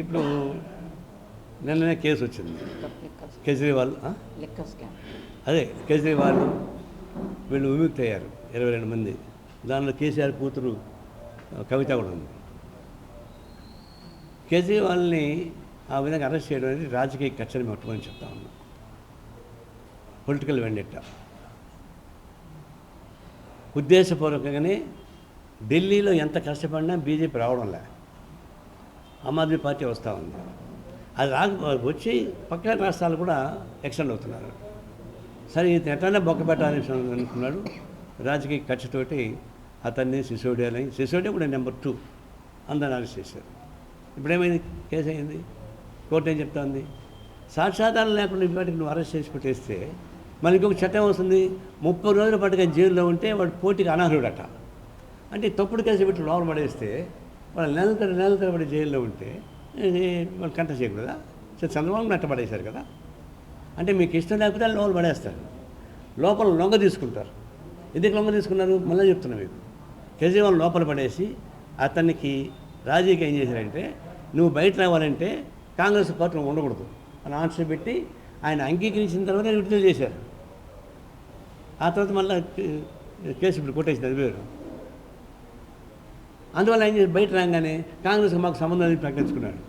ఇప్పుడు నిన్ననే కేసు వచ్చింది. కేజ్రీవాల్ అదే కేజ్రీవాల్ వీళ్ళు విముక్తి అయ్యారు 22 మంది. దానిలో కేసీఆర్ కూతురు కవిత కూడా ఉంది. కేజ్రీవాల్ని ఆ విధంగా అరెస్ట్ చేయడం అనేది రాజకీయ కక్షని మొట్టమని చెప్తా ఉన్నాం. పొలిటికల్ వెండెట్ట ఉద్దేశపూర్వకంగానే ఢిల్లీలో ఎంత కష్టపడినా బీజేపీ రావడంలే, ఆమ్ ఆద్మీ పార్టీ వస్తూ ఉంది. అది వచ్చి పక్క రాష్ట్రాలు కూడా ఎక్స్టెండ్ అవుతున్నారు. సరే ఇది ఎట్లనే బొక్క పెట్టాలని అనుకున్నాడు. రాజకీయ కక్షతోటి అతన్ని సిసోడియా కూడా నెంబర్ 2 అందరిని అరెస్ట్ చేశారు. ఇప్పుడేమైంది? కేసు అయింది. కోర్టు ఏం చెప్తుంది? సాక్ష్యాధారం లేకుండా వాటికి నువ్వు అరెస్ట్ చేసి పెట్టేస్తే మళ్ళీ ఇంకొక చట్టం వస్తుంది. 30 రోజుల పాటుగా జైల్లో ఉంటే వాడు పోటీకి అనర్హుడట. అంటే తప్పుడు కేసు పెట్టి లోపల పడేస్తే వాళ్ళు నెల తరబడి జైల్లో ఉంటే వాళ్ళు కంట చేయకూడదా? చంద్రబాబు నట్టపడేశారు కదా. అంటే మీకు ఇష్టం లేకపోతే వాళ్ళు లోపల పడేస్తారు, లోపల లొంగ తీసుకుంటారు. ఎందుకు లొంగ తీసుకున్నారు? మళ్ళీ చెప్తున్నా మీకు. కేజ్రీవాల్ లోపల పడేసి అతనికి రాజీకి ఏం చేశారంటే, నువ్వు బయట రావాలంటే కాంగ్రెస్ పార్టీలో ఉండకూడదు అని ఆన్సర్ పెట్టి ఆయన అంగీకరించిన తర్వాత విడుదల చేశారు. ఆ తర్వాత మళ్ళీ కేసు ఇప్పుడు కొట్టేసింది, అది వేరు. అందువల్ల ఏం చేసి బయట రాగానే కాంగ్రెస్కి మాకు సంబంధం ప్రకటించుకున్నాడు.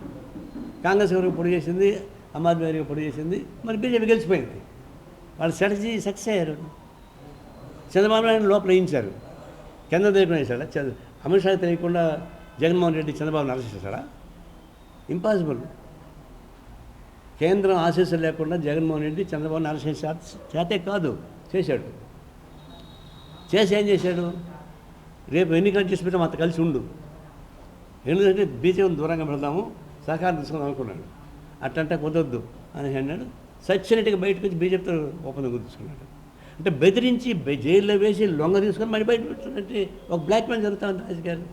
కాంగ్రెస్ ఎవరికి పొడి చేసింది, ఆమ్ ఆద్మీ గారికి పొడి చేసింది, మరి బీజేపీ గెలిచిపోయింది. వాళ్ళ స్ట్రాటజీ సక్సెస్ అయ్యారు. చంద్రబాబు నాయుడు లోపల వేయించారు, కేంద్ర దగ్గర వేశాడా? అమిత్ షా తెలియకుండా జగన్మోహన్ రెడ్డి చంద్రబాబుని అరెస్ట్ చేశాడా? ఇంపాసిబుల్. కేంద్రం ఆశీస్సులు లేకుండా జగన్మోహన్ రెడ్డి చంద్రబాబుని అరెస్ట్ చేతే కాదు, చేశాడు. చేసి ఏం చేశాడు? రేపు ఎన్నికలు చేసి పెట్టాము, అంత కలిసి ఉండు, ఎందుకంటే బీజేపీని దూరంగా పెడదాము, సహకారం తీసుకుందాం అనుకున్నాడు. అట్టంటే కుదరద్దు అని అన్నాడు. సచ్చినట్టుగా బయటకు వచ్చి బీజేపీతో ఒప్పందం తీసుకున్నాడు. అంటే బెదిరించి జైల్లో వేసి లొంగ తీసుకొని మళ్ళీ బయట పెట్టినట్టే ఒక బ్లాక్ మెయిల్ జరుగుతూ ఉంది రాజకీయాలు.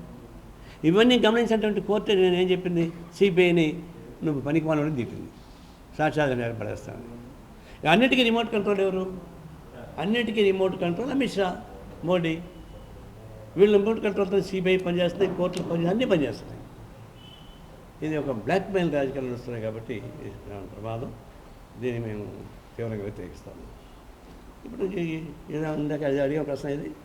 ఇవన్నీ గమనించినటువంటి కోర్టు నేను ఏం చెప్పింది? సిబిఐని నువ్వు పనికి మాలని దిగింది, సాక్షాత్గా ఏర్పడేస్తాను. అన్నిటికీ రిమోట్ కంట్రోల్ ఎవరు? అన్నిటికీ రిమోట్ కంట్రోల్ అమిత్ షా, మోడీ. వీళ్ళు రిమోట్ కంట్రోల్తో సిబిఐ పనిచేస్తుంది, కోర్టులు పనిచేస్తుంది, అన్నీ పనిచేస్తున్నాయి. ఇది ఒక బ్లాక్ మెయిల్ రాజకీయాలు వస్తున్నాయి కాబట్టి ప్రమాదం. దీన్ని మేము తీవ్రంగా వ్యతిరేకిస్తాము. ఇప్పుడు ఇందాక అడిగిన ప్రశ్న ఇది.